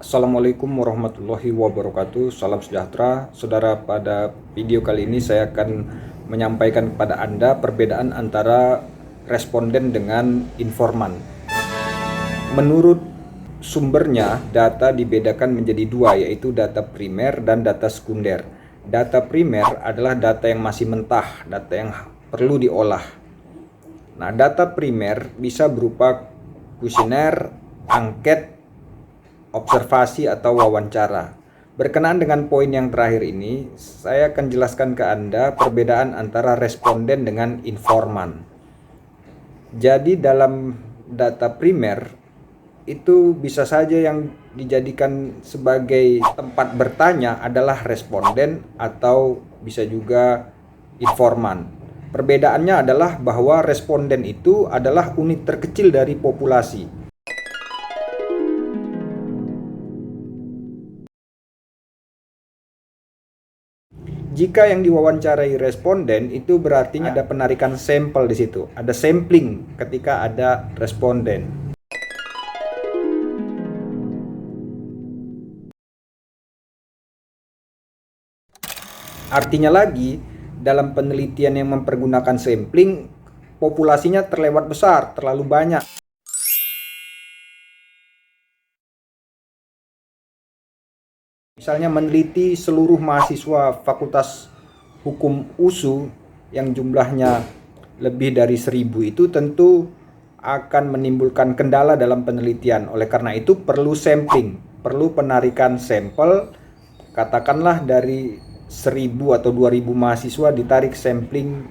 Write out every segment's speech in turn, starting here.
Assalamualaikum warahmatullahi wabarakatuh. Salam sejahtera, saudara. Pada video kali ini saya akan menyampaikan kepada Anda perbedaan antara responden dengan informan. Menurut sumbernya, data dibedakan menjadi dua, yaitu data primer dan data sekunder. Data primer adalah data yang masih mentah, data yang perlu diolah. Nah, data primer bisa berupa kuesioner, angket, observasi atau wawancara. Berkenaan dengan poin yang terakhir ini, saya akan jelaskan ke Anda perbedaan antara responden dengan informan. Jadi dalam data primer itu bisa saja yang dijadikan sebagai tempat bertanya adalah responden atau bisa juga informan. Perbedaannya adalah bahwa responden itu adalah unit terkecil dari populasi. Jika yang diwawancarai responden itu berarti ada penarikan sampel di situ, ada sampling ketika ada responden. Artinya lagi, dalam penelitian yang mempergunakan sampling, populasinya terlewat besar, terlalu banyak. Misalnya meneliti seluruh mahasiswa Fakultas Hukum USU yang jumlahnya lebih dari 1000 itu tentu akan menimbulkan kendala dalam penelitian. Oleh karena itu perlu sampling, perlu penarikan sampel, katakanlah dari 1000 atau 2000 mahasiswa ditarik sampling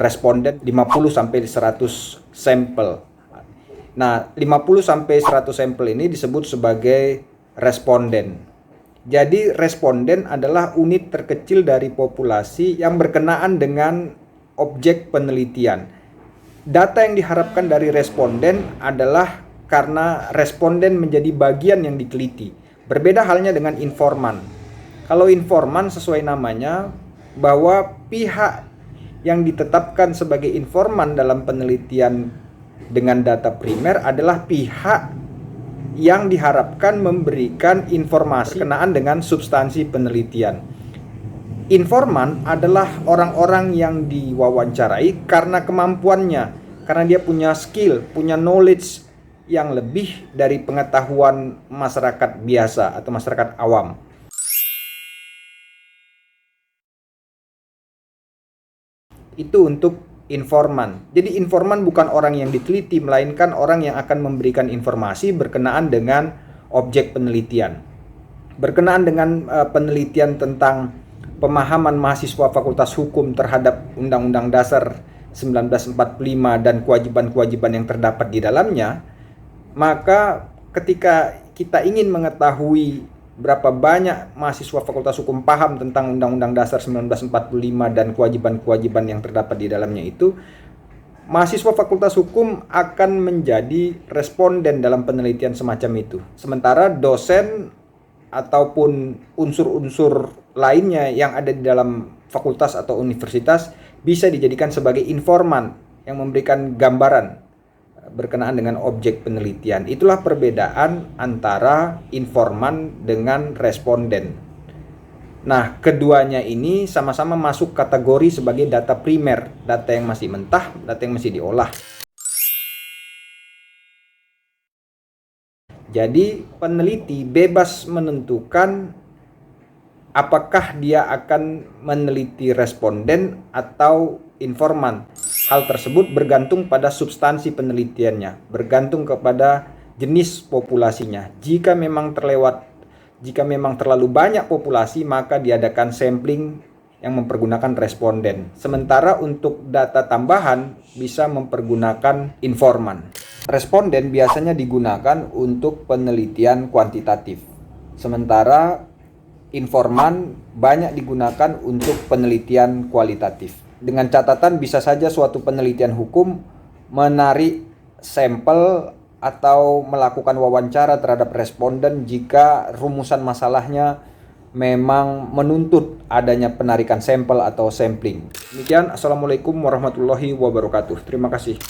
responden 50 sampai 100 sampel. Nah, 50 sampai 100 sampel ini disebut sebagai responden. Jadi responden adalah unit terkecil dari populasi yang berkenaan dengan objek penelitian. Data yang diharapkan dari responden adalah karena responden menjadi bagian yang diteliti. Berbeda halnya dengan informan. Kalau informan sesuai namanya, bahwa pihak yang ditetapkan sebagai informan dalam penelitian dengan data primer adalah pihak yang diharapkan memberikan informasi berkenaan dengan substansi penelitian. Informan adalah orang-orang yang diwawancarai karena kemampuannya, karena dia punya skill, punya knowledge yang lebih dari pengetahuan masyarakat biasa atau masyarakat awam. Itu untuk informan. Jadi informan bukan orang yang diteliti, melainkan orang yang akan memberikan informasi berkenaan dengan objek penelitian. Berkenaan dengan penelitian tentang pemahaman mahasiswa Fakultas Hukum terhadap Undang-Undang Dasar 1945 dan kewajiban-kewajiban yang terdapat di dalamnya, maka ketika kita ingin mengetahui berapa banyak mahasiswa Fakultas Hukum paham tentang Undang-Undang Dasar 1945 dan kewajiban-kewajiban yang terdapat di dalamnya itu, mahasiswa Fakultas Hukum akan menjadi responden dalam penelitian semacam itu. Sementara dosen ataupun unsur-unsur lainnya yang ada di dalam fakultas atau universitas bisa dijadikan sebagai informan yang memberikan gambaran berkenaan dengan objek penelitian. Itulah perbedaan antara informan dengan responden. Nah, keduanya ini sama-sama masuk kategori sebagai data primer, data yang masih mentah, data yang masih diolah. Jadi, peneliti bebas menentukan apakah dia akan meneliti responden atau informan. Hal tersebut bergantung pada substansi penelitiannya, bergantung kepada jenis populasinya. Jika memang terlalu banyak populasi, maka diadakan sampling yang mempergunakan responden. Sementara untuk data tambahan bisa mempergunakan informan. Responden biasanya digunakan untuk penelitian kuantitatif. Sementara informan banyak digunakan untuk penelitian kualitatif. Dengan catatan bisa saja suatu penelitian hukum menarik sampel atau melakukan wawancara terhadap responden jika rumusan masalahnya memang menuntut adanya penarikan sampel atau sampling. Demikian, Assalamualaikum warahmatullahi wabarakatuh. Terima kasih.